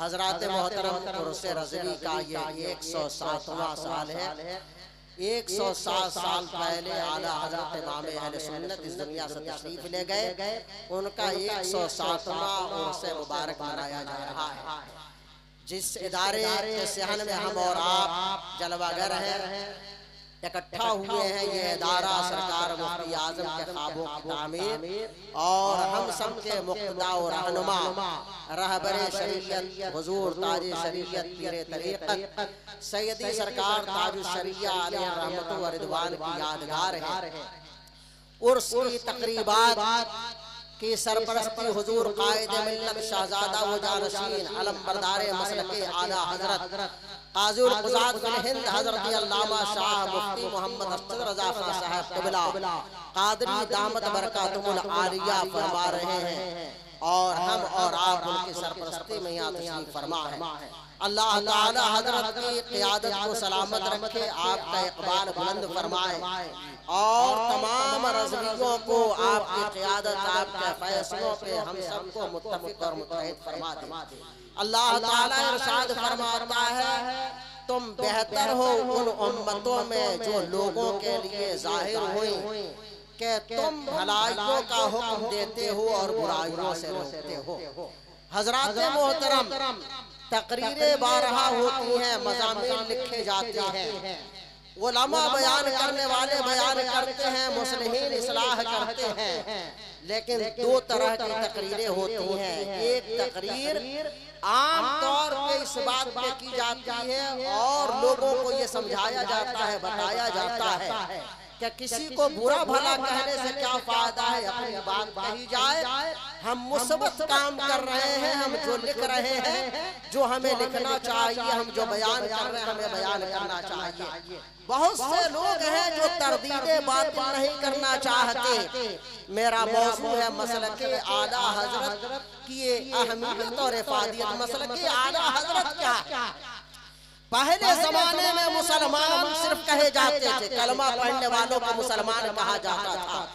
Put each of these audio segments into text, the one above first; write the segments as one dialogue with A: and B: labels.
A: حضرات محترم عرس رضوی کا یہ 107واں سال ہے۔ 107 سال پہلے اعلیٰ حضرت امام اہل سنت اس دنیا سے تشریف لے گئے، ان کا 107واں عرس مبارک منایا جا رہا ہے۔ جس ادارے کے صحن میں ہم اور آپ جلوہ گر ہیں، اکٹھا ہوئے ہیں، یہ ادارہ سرکار مفتی اعظم کے خوابوں کی تعمیر اور ہم سب کے مقتدی و رہنما رہبر شریعت حضور تاج شریعت پیر طریقت سیدی سرکار تاج الشریعہ علیہ رحمت و رضوان کی یادگار ہے۔ عرس کی تقریبات کی سرپرستی حضور قائد ملت شہزادہ و جانشین علم بردار مسلک اعلیٰ حضرت قاضی القضات فی الہند حضرت علامہ شاہ مفتی محمد ارشد رضا خان صاحب قبلہ قادری دامت برکاتہم العالیہ فرما رہے ہیں، اور ہم اور آپ ان کی سرپرستی میں یہاں تشریف فرما ہے۔ اللہ تعالی حضرت کی قیادت کو سلامت رکھے، آپ کا اقبال بلند فرمائے، اور تمام رضویوں کو آپ کی قیادت، آپ کے فیصلوں پہ ہم سب کو متفق اور متحد فرما دے۔ اللہ تعالی ارشاد فرماتا ہے، تم بہتر ہو ان امتوں میں جو لوگوں کے لیے ظاہر ہوئیں کہ تم بھلائیوں کا حکم دیتے ہو اور برائیوں سے روکتے ہو۔ حضرات محترم، تقریریں بارہا ہوتی ہیں، مضامین لکھے جاتے ہیں، علماء بیان کرنے والے بیان کرتے ہیں، مصلحین اصلاح کرتے ہیں، لیکن دو طرح کی تقریریں ہوتی ہیں۔ ایک تقریر عام طور پہ اس بات پہ کی جاتی ہے اور لوگوں کو یہ سمجھایا جاتا ہے، بتایا جاتا ہے کہ کسی کو برا بھلا کہنے سے کیا فائدہ ہے، اپنی بات کہی جائے، ہم مثبت کام کر رہے ہیں، ہم جو لکھ رہے ہیں، جو ہمیں لکھنا چاہیے، ہم جو بیان کر رہے ہیں ہمیں بیان کرنا چاہیے۔ بہت سے لوگ ہیں جو تردید باطل نہیں کرنا چاہتے۔ میرا موضوع ہے مسلک اعلیٰ حضرت کی اہمیت اور افادیت۔ مسلک اعلیٰ حضرت کیا؟ پہلے زمانے میں مسلمان صرف کہے جاتے تھے، کلمہ پڑھنے والوں کو مسلمان کہا جاتا تھا۔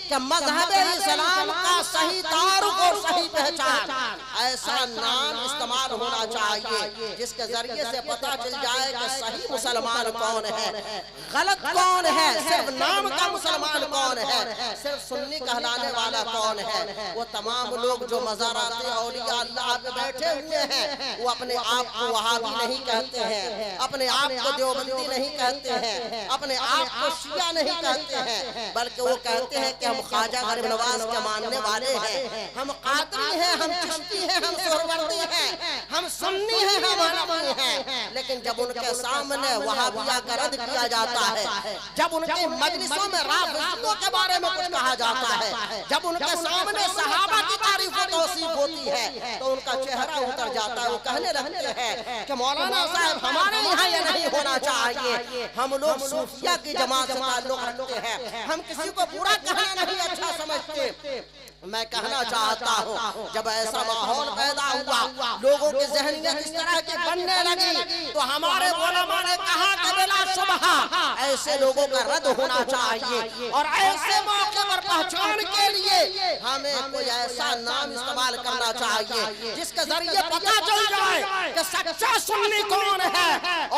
A: کہ مذہب اسلام کا صحیح تعارف اور صحیح پہچان، ایسا نام استعمال ہونا چاہیے جس کے ذریعے سے پتہ چل جائے کہ صحیح مسلمان کون ہے، غلط کون ہے، صرف نام کا مسلمان کون ہے، صرف سنی کہلانے والا کون ہے۔ وہ تمام لوگ جو مزارات اولیاء اللہ پہ بیٹھے ہوئے ہیں، وہ اپنے آپ کو وہابی نہیں کہتے ہیں، اپنے آپ کو دیوبندی نہیں کہتے ہیں، اپنے آپ کو شیعہ نہیں کہتے ہیں، بلکہ وہ کہتے ہیں کہ ہم خواجہ غریب نواز کے ماننے والے ہیں، ہم قادری ہیں، ہم چشتی ہیں، ہم سہروردی ہیں، ہم سنی ہیں، ہم حنفی ہیں۔ لیکن جب ان کے سامنے وہابیہ کا رد کیا جاتا ہے، جب ان کے مجلسوں میں رافضیوں کے بارے میں کچھ کہا جاتا ہے، جب ان کے سامنے صحابہ کی تعریف و توصیف ہوتی ہے، تو ان کا چہرہ اتر جاتا ہے، وہ کہنے لگتے ہیں کہ مولانا صاحب ہمارے یہاں یہ نہیں ہونا چاہیے، ہم لوگ صوفیہ کی جماعت سے تعلق رکھتے ہیں، ہم کسی کو برا کہنا نہیں اچھا سمجھتے۔ میں کہنا چاہتا ہوں جب ایسا ماحول پیدا ہوا، لوگوں کی ذہنیت اس طرح کی بننے لگی، تو ہمارے علماء نے کہا کہ بلا شبہ ایسے لوگوں کا رد ہونا چاہیے، اور ایسے موقع پر پہچان کے لیے ہمیں کوئی ایسا نام استعمال کرنا چاہیے جس کے ذریعے پتہ چل جائے کہ سچا سنی کون ہے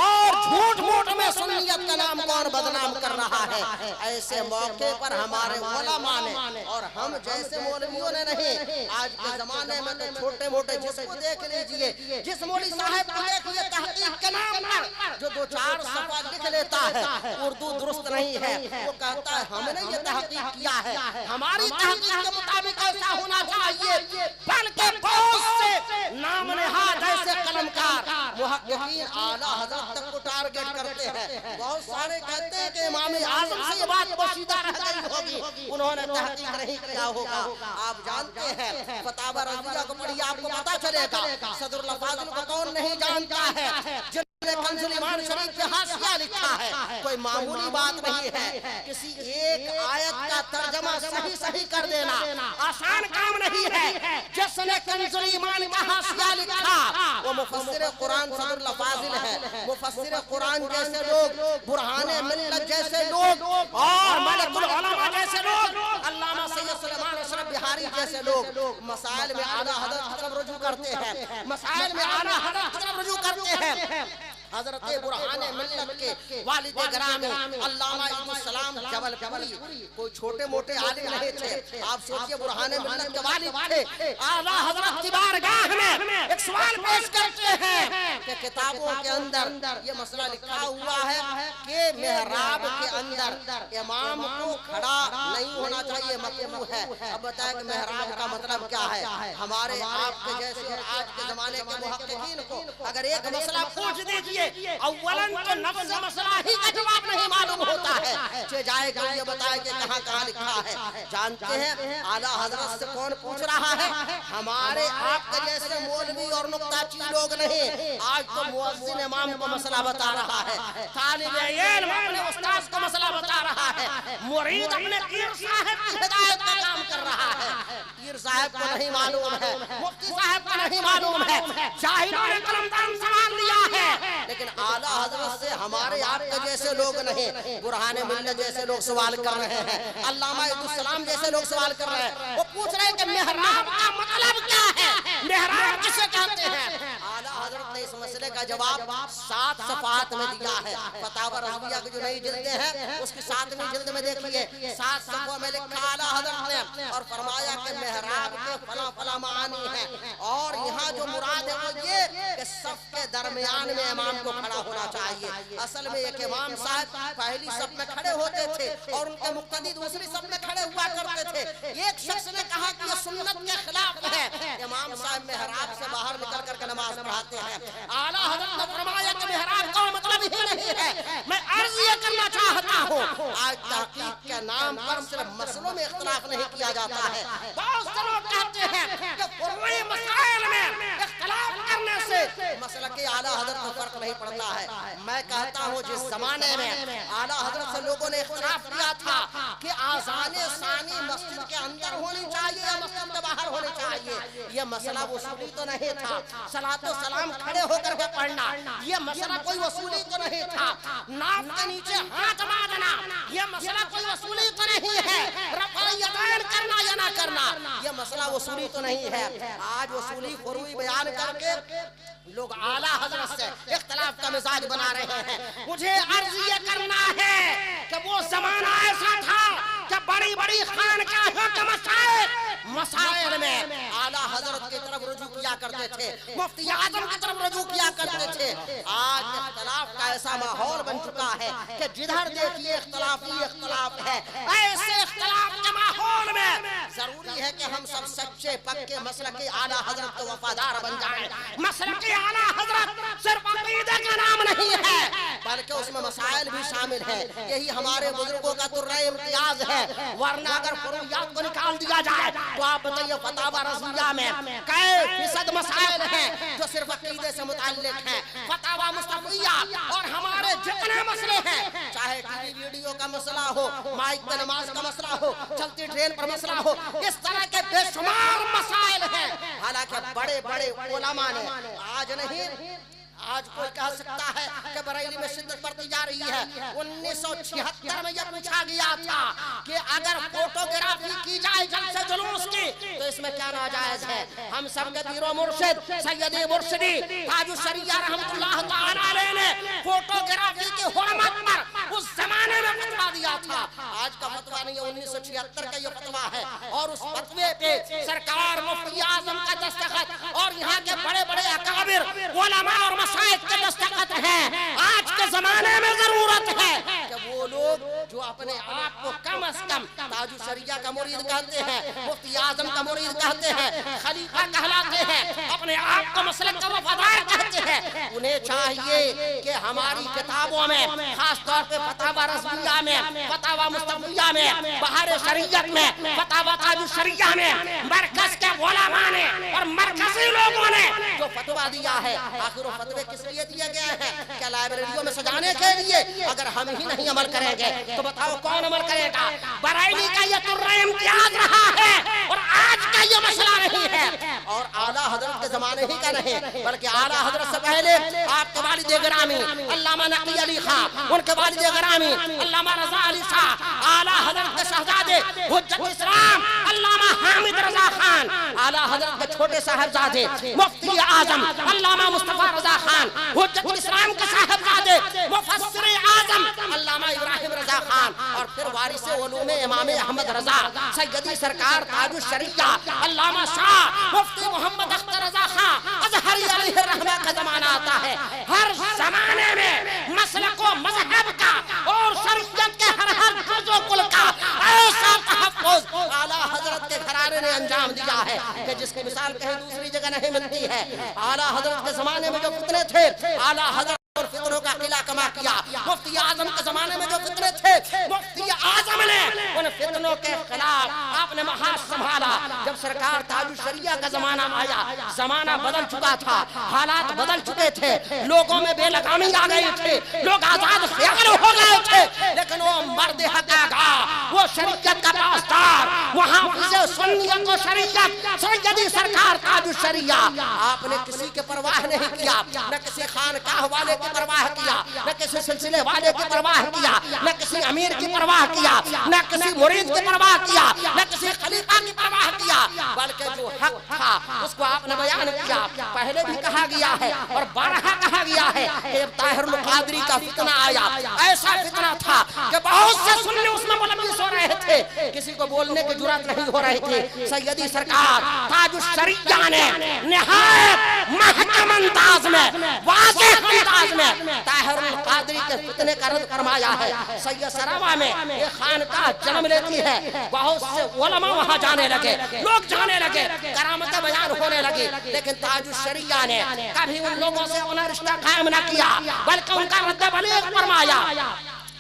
A: اور جھوٹ موٹ میں سنیت کا نام کون بدنام کر رہا ہے۔ ایسے موقع پر ہمارے علماء نے، اور ہم جیسے مولویوں نے نہیں، آج کے زمانے میں تو چھوٹے موٹے جس کو دیکھ لیجئے، جس مولوی صاحب کو دیکھئے تحقیق کے نام پر جو 2-4 صفحہ لکھ لیتا ہے، اردو درست نہیں ہے، وہ کہتا ہے ہم نے یہ تحقیق کیا ہے، ہماری تحقیق کے مطابق ایسا ہونا چاہیے، بلکہ بہت سے نام نہاد ایسے قلمکار محققین اعلیٰ حضرت تک کو ٹارگٹ کرتے ہیں. بہت سارے کہتے ہیں کہ امام اعظم سے یہ بات پوشیدہ رہ گئی ہوگی, انہوں نے تحقیق نہیں کیا ہوگا. آپ جانتے ہیں فتاوی رضویہ کو پڑھی آپ کو پتا چلے گا. صدر الافاضل کو کون نہیں جانتا ہے جنہوں نے کنز الایمان شریف پہ حاشیہ لکھا ہے. کوئی معمولی بات نہیں ہے. کسی ایک آیت کا ترجمہ صحیح کر دینا آسان کام نہیں ہے. جس نے کنز الایمان کا حاشیہ لکھا وہ مفسر قرآن صدر الافاضل ہے. مفسر قرآن جیسے لوگ, برہان ملت جیسے لوگ, اور ملک العلماء جیسے لوگ, علامہ سید سلیمان اشرف بہاری جیسے لوگ مسائل میں اعلیٰ حضرت کی طرف رجوع کرتے ہیں. مسائل میں اعلیٰ حضرت کی طرف رجوع کرتے ہیں. حضرت برہان ملت کے والد گرامی علامہ عید السلام جبل پوری کوئی چھوٹے موٹے عالم نہیں تھے. آپ سوچئے برہان ملت کے والد تھے. اعلیٰ حضرت کی بارگاہ میں ایک سوال پیش کرتے ہیں کہ کتابوں کے اندر یہ مسئلہ لکھا ہوا ہے کہ محراب کے اندر امام کو کھڑا نہیں ہونا چاہیے, مکروہ ہے. اب بتائیں کہ محراب کا مطلب کیا ہے. ہمارے آپ کے جیسے اور آج کے زمانے کے محققین کو اگر ایک مسئلہ پوچھ دیجئے اولاً تو نفس مسئلہ ہی کا جواب نہیں معلوم ہوتا ہے, چہ جائے کہ یہ بتائے کہ کہاں کہاں لکھا ہے. جانتے ہیں اعلیٰ حضرت سے کون پوچھ رہا ہے؟ ہمارے آپ کے جیسے مولوی اور نکتہ چی لوگ نہیں. آج تو مؤذن امام کو مسئلہ بتا رہا ہے, طالب علم اپنے استاذ کو مسئلہ بتا رہا ہے, مرید اپنے پیر صاحب کی ہدایت کا کام کر رہا ہے. پیر صاحب کو نہیں معلوم ہے, مفتی صاحب کو نہیں معلوم ہے, جاہلوں نے قلمدان سوال لیا ہے. لیکن اعلیٰ حضرت سے ہمارے آپ کے جیسے لوگ نہیں, برہان ملت جیسے لوگ سوال کر رہے ہیں, علامہ عید السلام جیسے لوگ سوال کر رہے ہیں. وہ پوچھ رہے ہیں کہ محراب کا مطلب کیا ہے, محراب کسے کہتے ہیں. اعلیٰ حضرت نے اس مسئلے کا جواب 7 صفحات میں دیا ہے. فتاوی رضویہ کی جو نئی جلدیں ہیں اس کی 7ویں جلد میں دیکھیے 7 صفحوں میں لکھا اعلیٰ حضرت نے, اور فرمایا کہ محراب کے فلاں فلاں معانی ہیں, اور یہاں جو مراد ہے وہ یہ کہ صف کے درمیان میں امام کو کھڑا ہونا چاہیے. اصل میں ایک امام صاحب پہلی صف میں کھڑے ہوتے تھے اور ان کے مقتدی دوسری صف میں کھڑے ہوا کرتے تھے. ایک شخص نے کہا کہ یہ سنت کے خلاف ہے. امام صاحب محراب سے باہر نکل کر کے نماز پڑھاتے ہیں. اعلیٰ حضرت نے فرمایا کہ محراب کا مطلب ہی نہیں ہے. میں عرض یہ کرنا چاہتا ہوں, آج تحقیق کے نام پر صرف مسئلوں میں اختلاف نہیں کیا جاتا ہے. بہت سے لوگ کہتے ہیں کہ فروعی مسائل میں اختلاف کرنے سے مسلک اعلیٰ حضرت میں فرق نہیں پڑتا ہے. میں کہتا ہوں جس زمانے میں اعلیٰ حضرت سے لوگوں نے اختلاف کیا تھا کہ آذان ثانی مسجد کے اندر ہونی چاہیے یا مسجد کے باہر ہونی چاہیے, یہ مسئلہ وصولی تو نہیں تھا. صلاۃ و سلام کھڑے ہو کر کے پڑھنا یہ مسئلہ کوئی وصولی تو نہیں تھا. ناف کے نیچے ہاتھ باندھنا یہ مسئلہ کوئی وصولی تو نہیں ہے. رفع یدین کرنا یا نہ کرنا یہ مسئلہ وصولی تو نہیں ہے. آج وصولی فروعی بیان کر کے لوگ اعلیٰ حضرت سے اختلاف کا مزاج بنا رہے ہیں. مجھے عرض یہ کرنا ہے کہ وہ زمانہ ایسا تھا کہ بڑی بڑی خانقاہوں کے مسائل میں اعلیٰ حضرت کی طرف رجوع کیا کرتے تھے, مفتی اعظم کی طرف رجوع کیا کرتے تھے. آج اختلاف کا ایسا ماحول بن چکا ہے کہ جدھر دیکھیے اختلاف ہی اختلاف ہے. ایسے اختلاف کے ماحول میں ضروری ہے کہ ہم سب سچے پکے مسلک اعلیٰ حضرت کے وفادار بن جائیں. مسلک اعلیٰ حضرت صرف عقیدے کا نام نہیں ہے بلکہ اس میں مسائل بھی شامل ہیں. یہی ہمارے بزرگوں کا درہ امتیاز ہے. ورنہ اگر فروعیات کو نکال دیا جائے تو آپ بتائیے فتاوی رضویہ میں کئی فیصد مسائل ہیں جو صرف عقیدے سے متعلق ہیں. فتاوی مصطفیہ اور ہمارے جتنے مسئلے ہیں, چاہے ٹی وی ویڈیو کا مسئلہ ہو, مائک پہ نماز کا مسئلہ ہو, چلتی ٹرین پر مسئلہ ہو, اس طرح کے بے شمار مسائل ہیں. حالانکہ بڑے بڑے علماء نے آج نہیں, آج کوئی کہہ سکتا ہے کہ بریلی میں شدت بڑھتی جا رہی ہے. 1976 میں یہ پوچھا گیا تھا کہ اگر فوٹوگرافی کی جائے جلسے جلوس کی تو اس میں کیا ناجائز ہے. ہم سب کے پیر و مرشد سیدی مرشدی تاج الشریعہ رحمت اللہ تعالی علیہ نے فوٹوگرافی کی حرمت پر اس زمانے میں فتویٰ دیا تھا. آج کا فتویٰ نہیں ہے, 1976 کا یہ فتویٰ ہے, اور اس فتوے پہ سرکار مفتی اعظم کا دستخط اور یہاں کے بڑے بڑے اکابر علماء اور مسائل کے دستخط ہیں. آج کے زمانے میں ضرورت ہے کہ وہ لوگ جو اپنے آپ کو کم از کم تاج الشریعہ کا مرید کہتے ہیں, مفتی اعظم کا مرید کہتے ہیں, خلیفہ کہلاتے ہیں, اپنے آپ کو مسلک کا وفادار کہتے ہیں, انہیں چاہیے کہ ہماری کتابوں میں خاص طور پہ فتاوی رضویہ میں، فتاوی مصطفیہ میں، بہار شریعت میں، فتاوی تاج الشریعہ میں مرکز کے علماء نے اور مرکزی لوگوں نے جو فتویٰ دیا ہے، آخر وہ فتوے کس لیے دیے گئے ہیں؟ کیا لائبریریوں میں سجانے کے لیے؟ اگر ہم ہی نہیں عمل کریں گے تو بتاؤ کون عمل کرے گا؟ برائیلی کا یہ ترہ امتیاز رہا ہے اور آج کا یہ مسئلہ نہیں ہے، اور اعلیٰ حضرت کے زمانے ہی کا نہیں بلکہ اعلیٰ حضرت سے پہلے آپ کے والد گرامی علامہ نقی علی خان، ان کے والد گرامی علامہ رضا علی شاہ، اعلیٰ حضرت کے شہزادے حجت اسلام علامہ حامد رضا خان، اعلیٰ حضرت کے چھوٹے صاحبزادے مفتی اعظم علامہ مصطفیٰ رضا خان، حجت اسلام کے صاحبزادے مفسر اعظم علامہ ابراہیم رضا خان، اور پھر وارث علوم امام احمد رضا سیدی سرکار تاج الشریعہ علامہ شاہ مفتی محمد اختر رضا خان ازہری علیہ الرحمہ کا زمانہ آتا ہے۔ ہر زمانے میں مسلک و مذہب کا اور شریعت کے ہر جز و کل کا ایسا تحفظ اعلیٰ حضرت کے گھرانے نے انجام دیا ہے کہ جس کی مثال کہیں دوسری جگہ نہیں ملتی ہے۔ اعلیٰ حضرت کے زمانے میں جو فتنے تھے، اعلیٰ حضرت اور فتنوں کا قلعہ کما کیا۔ مفتی اعظم کے زمانے میں جو فتنے تھے، مفتی اعظم نے ان فتنوں کے خلاف آپ نے محاذ سنبھالا۔ جب سرکار تاج الشریعہ کا زمانہ آیا، زمانہ بدل چکا تھا، حالات بدل چکے تھے، لوگوں میں بے لگامی آ گئی تھی، لوگ آزاد خیال ہو گئے تھے، لیکن وہ مرد حق آگاہ، وہ شریعت کا پاسدار، وہاں فضے سنیت و شریعت سیدی سرکار تاج الشریعہ، آپ نے کسی کے پرواہ نہیں کیا، نہ کسی خانقاہ والے کی پرواہ کیا، نہ کسی سلسلے والے کی پرواہ کیا، نہ کسی امیر کی پرواہ کیا، نہ کسی مرید کی پرواہ کیا، نہ کسی خلیفہ کی پرواہ کیا، بلکہ جو حق تھا اس کو آپ نے بیان کیا۔ پہلے بھی کہا گیا ہے اور بارہا کہا گیا ہے کہ جب طاہر القادری کا فتنہ آیا، ایسا فتنہ تھا کہ بہت سے سنی اس میں ملوث ہو رہے تھے، کسی کو بولنے کی جرات نہیں ہو رہی تھی۔ سیدی سرکار تاج الشریعہ نے نہایت محکم انداز میں، واضح انداز میں طاہر القادری کے فتنے کا رد فرمایا ہے۔ سید سراوا میں یہ خانقاہ جنم لیتی ہے، بہت سے علماء وہاں جانے لگے، لوگ جانے لگے، کرامتیں بیان ہونے لگی، لیکن تاج الشریعہ نے کبھی ان لوگوں سے انہیں رشتہ قائم نہ کیا بلکہ ان کا رد بلیغ فرمایا۔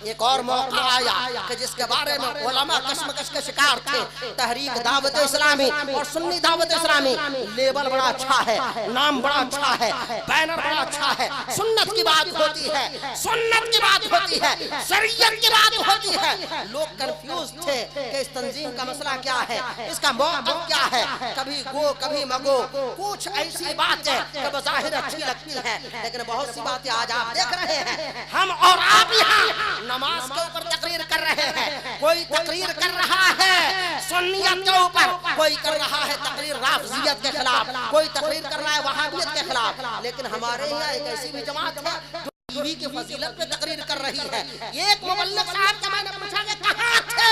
A: ایک اور موقع آیا کہ جس کے بارے میں علماء کشمکش کے شکار تھے، تحریک دعوت اسلامی اور سنی دعوت اسلامی، لیبل بڑا اچھا ہے، نام بڑا اچھا ہے، بینر بڑا اچھا ہے، سنت کی بات ہوتی ہے، سنت کی بات ہوتی ہے، شریعت کی بات ہوتی ہے۔ لوگ کنفیوز تھے کہ اس تنظیم کا مسئلہ کیا ہے، اس کا موقف کیا ہے، کبھی گو کبھی مگو، کچھ ایسی باتیں کہ بظاہر اچھی لگتی ہیں، لیکن بہت سی باتیں آج آپ دیکھ رہے ہیں، ہم اور آپ یہاں نماز کے اوپر تقریر کر رہے ہیں، کوئی تقریر کر رہا ہے سنیت کے اوپر، کوئی کر رہا ہے تقریر رافضیت کے خلاف، کوئی تقریر کر رہا ہے وہابیت کے خلاف، لیکن ہمارے یہاں ایک ایسی بھی جماعت ہے جو ٹی وی کی فضیلت پہ تقریر کر رہی ہے۔ ایک مبلغ صاحب کا میں نے پوچھا کہ کہاں تھے،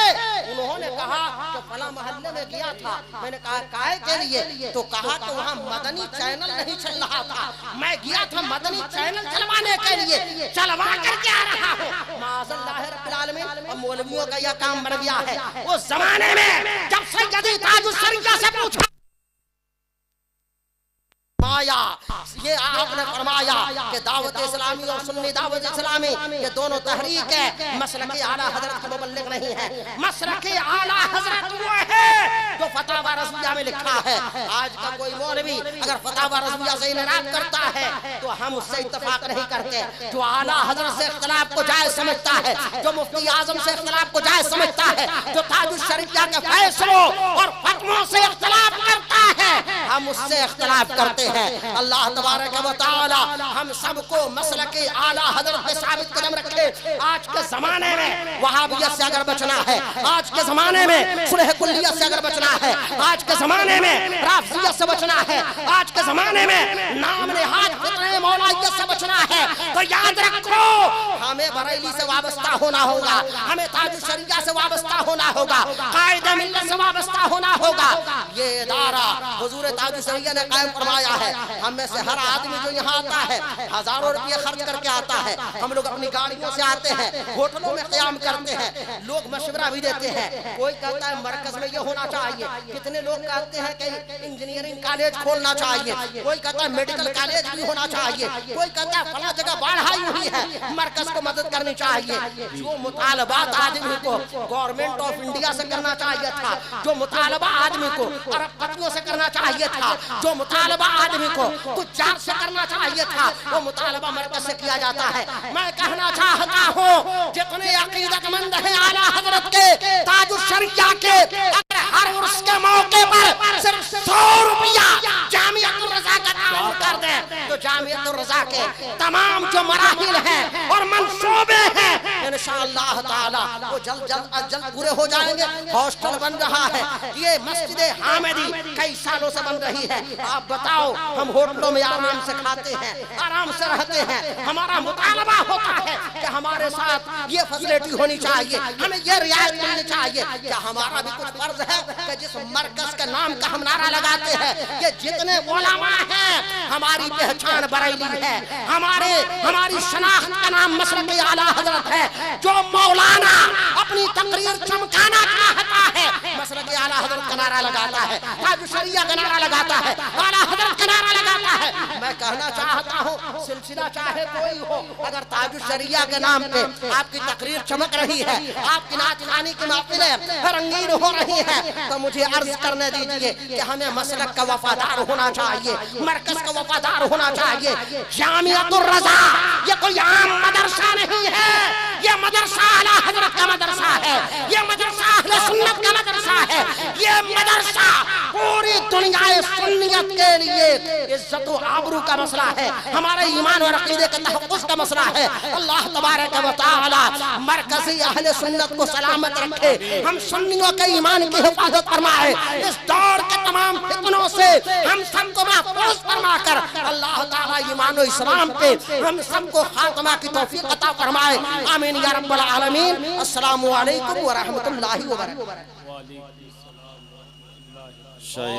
A: انہوں نے کہا کہ فلاں محلے میں گیا تھا، میں نے کہا کائے کے لیے، تو کہا کہ وہاں مدنی چینل نہیں چل رہا تھا، میں گیا تھا مدنی چینل چلوانے کے لیے، چلوا کر کے آ رہا ہوں۔ معاذ اللہ رب العالمین، اور مولویوں کا یہ کام بن گیا ہے۔ اس زمانے میں جب سیدی تاج الشریعہ سے پوچھا یہ آپ نے فرمایا کہ دعوت اسلامی اور سنی دعوت اسلامی یہ دونوں تحریک ہے، مسلک اعلیٰ حضرت کا مبلغ نہیں ہے، مسلک اعلیٰ حضرت وہ ہے جو فتاوی رضویہ میں لکھا ہے۔ آج کا کوئی مولوی اگر فتاوی رضویہ سے انحراف کرتا ہے تو ہم اس سے اتفاق نہیں کرتے۔ جو اعلیٰ حضرت سے اختلاف کو جائز سمجھتا ہے، جو مفتی اعظم سے اختلاف کو جائز سمجھتا ہے، جو تاج الشریعہ کے فیصلوں اور فتووں سے اختلاف کرتا ہے، ہم اس سے اختلاف کرتے ہیں۔ اللہ تبارک و تعالی ہم سب کو مسلک اعلیٰ حضرت پہ ثابت قدم رکھے۔ آج کے زمانے میں وہابیت سے اگر بچنا ہے، آج کے زمانے میں صلح کلیت سے اگر بچنا ہے، آج کے زمانے میں رافضیت سے بچنا ہے، آج کے زمانے میں نام نہاد فتنہ مولائیت سے بچنا ہے تو یاد رکھو ہمیں بریلی سے وابستہ ہونا ہوگا، ہمیں تاج الشریعہ سے وابستہ ہونا ہوگا، قائد ملت سے وابستہ ہونا ہوگا۔ یہ ادارہ حضور تاج الشریعہ نے قائم فرمایا ہے۔ ہم میں سے ہر آدمی جو یہاں آتا ہے ہزاروں روپے خرچ کر کے آتا ہے، ہم لوگ اپنی گاڑیوں سے آتے ہیں، ہوٹلوں میں قیام کرتے ہیں، لوگ مشورہ بھی دیتے ہیں۔ کوئی کہتا ہے مرکز میں یہ ہونا چاہیے، کتنے لوگ کہتے ہیں کہ انجینئرنگ کالج کھولنا چاہیے، کوئی کہتا ہے میڈیکل کالج بھی ہونا چاہیے، کوئی کہتا ہے فلاں جگہ باڑھ آئی ہوئی ہے مرکز کو مدد کرنی چاہیے۔ جو مطالبات آدمی کو گورنمنٹ آف انڈیا سے کرنا چاہیے تھا، جو مطالبہ آدمی کو عرب پتیوں سے کرنا چاہیے تھا، جو مطالبہ آدمی کو تجار سے کرنا چاہیے تھا، وہ مطالبہ مرکز سے کیا جاتا ہے۔ میں کہنا چاہتا ہوں جتنے عقیدت مند ہیں اعلیٰ حضرت کے تاج الشریعہ کے، اگر ہر عرس کے موقع پر صرف 100 روپیہ جامعۃ الرضا کا تعاون کر دیں تو جامعۃ الرضا کے تمام جو مراحل ہیں اور منصوبے ہیں انشاءاللہ تعالی وہ جلد پورے ہو جائیں گے۔ ہاسٹل بن رہا ہے، یہ مسجد حامدی کئی سالوں سے بن رہی ہے۔ آپ بتاؤ ہم ہوٹلوں میں آرام سے کھاتے ہیں، آرام سے رہتے ہیں، ہمارا مطالبہ ہوتا ہے کہ ہمارے ساتھ یہ فیسلٹی ہونی چاہیے، ہمیں یہ رعایت ملنی چاہیے۔ کیا ہمارا بھی کچھ فرض ہے کہ جس مرکز کے نام کا ہم نعرہ لگاتے ہیں یہ جتنے علماء ہیں ہماری پہچان بریلی ہے، ہماری شناخت کا نام مسلک اعلیٰ حضرت ہے۔ جو مولانا اپنی تقریر چمکانا چاہتا ہے مسلک اعلیٰ حضرت کا نعرہ لگاتا ہے، تاج الشریعہ کا نعرہ لگاتا ہے، اعلیٰ حضرت کا نعرہ لگاتا ہے۔ میں کہنا چاہتا ہوں سلسلہ چاہے کوئی ہو، اگر تاج الشریعہ کے نام پہ آپ کی تقریر چمک رہی ہے، آپ کی نعت خوانی کی محفلیں رنگین ہو رہی ہیں تو مجھے عرض کرنے دیجئے کہ ہمیں مسلک کا وفادار ہونا چاہیے، مرکز کا وفادار ہونا چاہیے۔ جامعۃ الرضا یہ کوئی عام مدرسہ نہیں ہے، یہ مدرسہ اعلیٰ حضرت کا مدرسہ ہے، یہ مدرسہ اہل سنت کا مدرسہ ہے، یہ مدرسہ پوری دنیا سنیت کے لیے عزت و آبرو کا مسئلہ ہے، ہمارے ایمان اور عقیدے کے تحفظ کا مسئلہ ہے۔ اللہ تبارک و تعالی مرکزی اہل سنت کو سلامت رکھے، ہم سنیوں کے ایمان کی حفاظت فرمائے، اس دور کے تمام فتنوں سے ہم سب کو محفوظ فرما کر اللہ تعالی ایمان و اسلام پہ ہم سب کو خاتمہ کی توفیق عطا فرمائے۔ آمین یا رب العالمین۔ السلام علیکم ورحمۃ اللہ وبرکاتہ۔